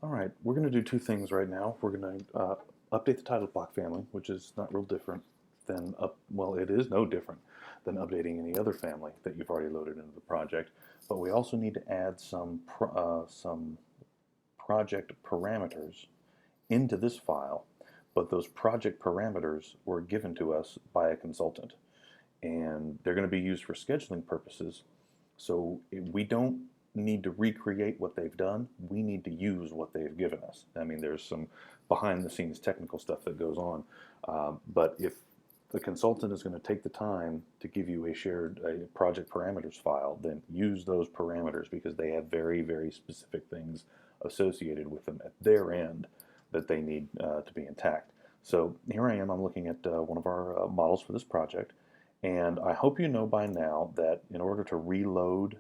All right, we're going to do two things right now. We're going to update the Titleblock family, which is not real different than, well, it is no different than updating any other family that you've already loaded into the project. But we also need to add some project parameters into this file. But those project parameters were given to us by a consultant, and they're going to be used for scheduling purposes. So we don't need to recreate what they've done. We need to use what they've given us. I mean, there's some behind the scenes technical stuff that goes on. But if the consultant is going to take the time to give you a project parameters file, then use those parameters because they have very, very specific things associated with them at their end that they need to be intact. So here I am, I'm looking at one of our models for this project. And I hope you know by now that in order to reload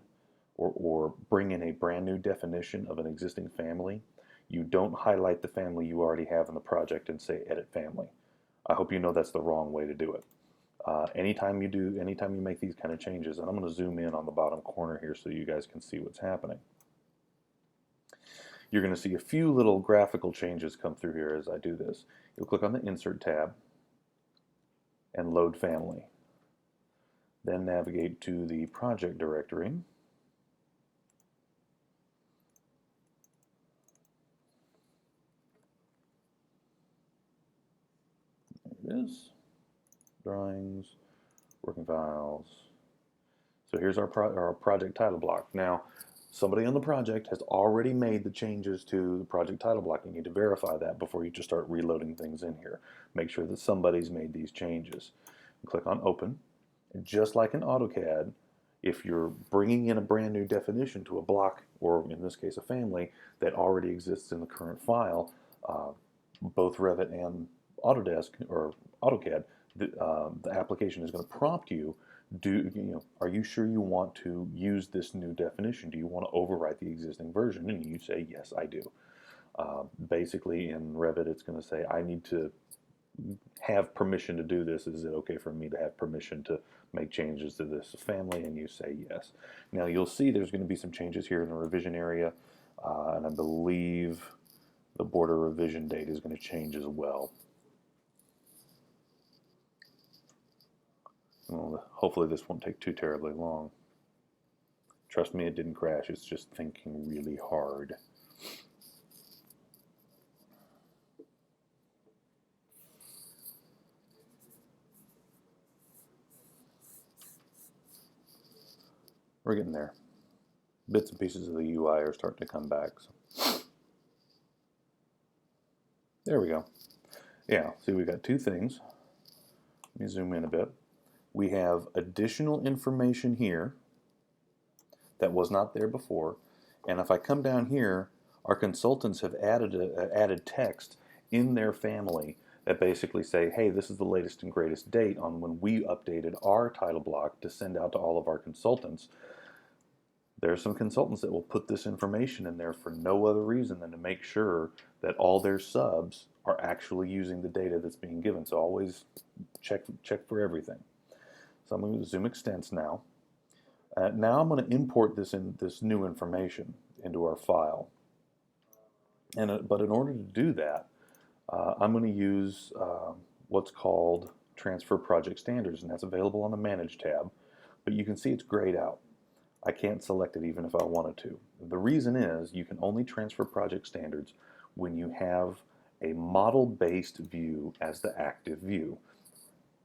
or bring in a brand new definition of an existing family, you don't highlight the family you already have in the project and say edit family. I hope you know that's the wrong way to do it. Anytime you make these kind of changes, and I'm going to zoom in on the bottom corner here so you guys can see what's happening. You're going to see a few little graphical changes come through here as I do this. You'll click on the Insert tab and Load Family. Then navigate to the project directory. There it is. Drawings, working files. So here's our project title block. Now, somebody on the project has already made the changes to the project title block. You need to verify that before you just start reloading things in here. Make sure that somebody's made these changes. Click on Open. And just like in AutoCAD, if you're bringing in a brand new definition to a block, or in this case a family, that already exists in the current file, both Revit and Autodesk or AutoCAD, the application is going to prompt you, are you sure you want to use this new definition? Do you want to overwrite the existing version? And you say, yes, I do. Basically in Revit, it's going to say, I need to have permission to do this. Is it okay for me to have permission to make changes to this family? And you say yes. Now you'll see there's going to be some changes here in the revision area, and I believe the border revision date is going to change as well. Well, hopefully this won't take too terribly long. Trust me, it didn't crash. It's just thinking really hard. We're getting there. Bits and pieces of the UI are starting to come back. So. There we go. Yeah, see, we got two things. Let me zoom in a bit. We have additional information here that was not there before. And if I come down here, our consultants have added text in their family that basically say, hey, this is the latest and greatest date on when we updated our title block to send out to all of our consultants. There's some consultants that will put this information in there for no other reason than to make sure that all their subs are actually using the data that's being given. So always check for everything. So I'm going to zoom extents now. Now I'm going to import this new information into our file. But in order to do that, I'm going to use what's called Transfer Project Standards, and that's available on the Manage tab. But you can see it's grayed out. I can't select it even if I wanted to. The reason is you can only transfer project standards when you have a model-based view as the active view.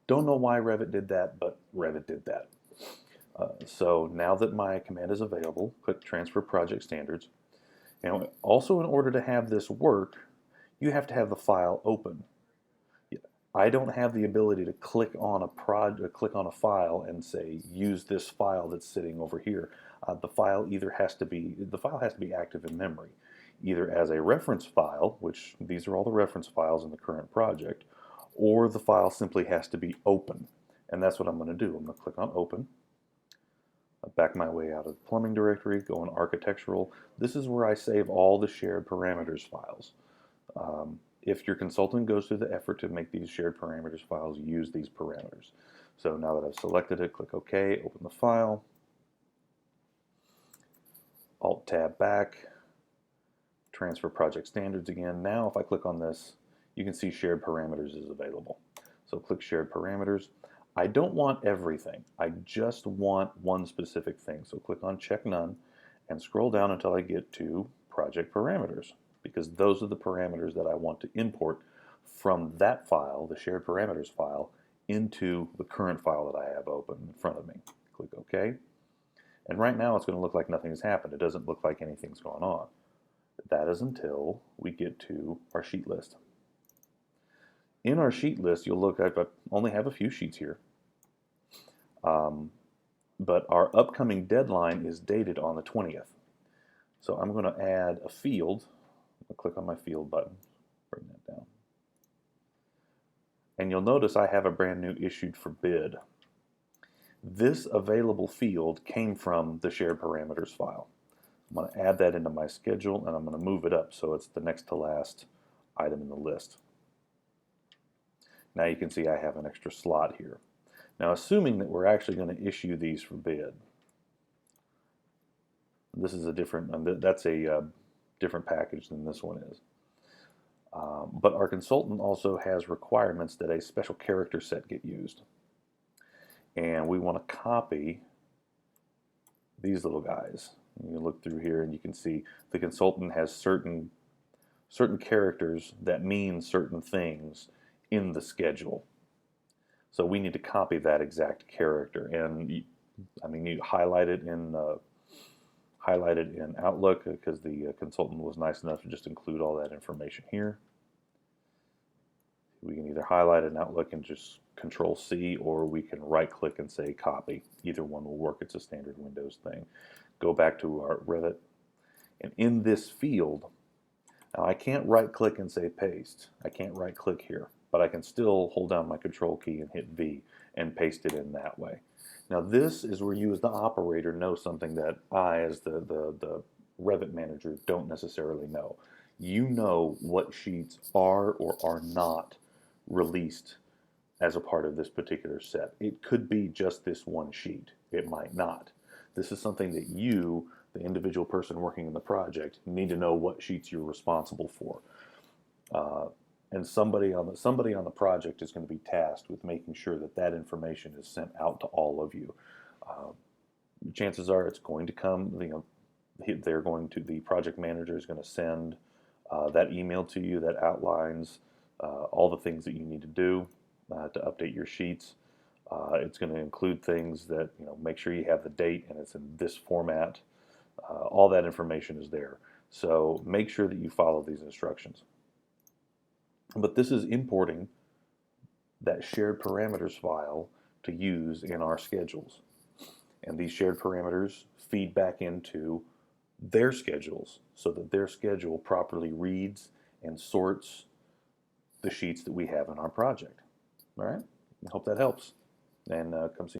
Don't know why Revit did that, but Revit did that. So now that my command is available, click Transfer Project Standards. And also, in order to have this work, you have to have the file open. I don't have the ability to click on a file and say use this file that's sitting over here. The file has to be active in memory, either as a reference file, which these are all the reference files in the current project, or the file simply has to be open. And that's what I'm going to do. I'm going to click on Open. I'll back my way out of the plumbing directory, go in Architectural. This is where I save all the shared parameters files. If your consultant goes through the effort to make these shared parameters files, use these parameters. So now that I've selected it, click OK, open the file, Alt-Tab back, transfer project standards again. Now if I click on this, you can see shared parameters is available. So click shared parameters. I don't want everything. I just want one specific thing. So click on check none and scroll down until I get to project parameters, because those are the parameters that I want to import from that file, the shared parameters file, into the current file that I have open in front of me. Click OK. And right now it's going to look like nothing has happened. It doesn't look like anything's gone on. That is until we get to our sheet list. In our sheet list, you'll look, I only have a few sheets here. But our upcoming deadline is dated on the 20th. So I'm going to add a field. I'll click on my field button, bring that down. And you'll notice I have a brand new issued for bid. This available field came from the shared parameters file. I'm going to add that into my schedule, and I'm going to move it up so it's the next to last item in the list. Now you can see I have an extra slot here. Now, assuming that we're actually going to issue these for bid, this is a different, that's a different package than this one is. But our consultant also has requirements that a special character set get used. And we want to copy these little guys. You look through here and you can see the consultant has certain characters that mean certain things in the schedule. So we need to copy that exact character, and you highlight it in Outlook, because the consultant was nice enough to just include all that information here. We can either highlight it in Outlook and just Control C, or we can right click and say copy. Either one will work. It's a standard Windows thing. Go back to our Revit, and in this field, now I can't right click and say paste. I can't right click here, but I can still hold down my Control key and hit V and paste it in that way. Now this is where you as the operator know something that I as the Revit manager don't necessarily know. You know what sheets are or are not released as a part of this particular set. It could be just this one sheet. It might not. This is something that you, the individual person working in the project, need to know what sheets you're responsible for. And somebody on the project is going to be tasked with making sure that that information is sent out to all of you. Chances are it's going to come. The project manager is going to send that email to you that outlines all the things that you need to do to update your sheets. It's going to include things that, make sure you have the date and it's in this format. All that information is there. So make sure that you follow these instructions. But this is importing that shared parameters file to use in our schedules. And these shared parameters feed back into their schedules so that their schedule properly reads and sorts the sheets that we have in our project. All right? I hope that helps. And come see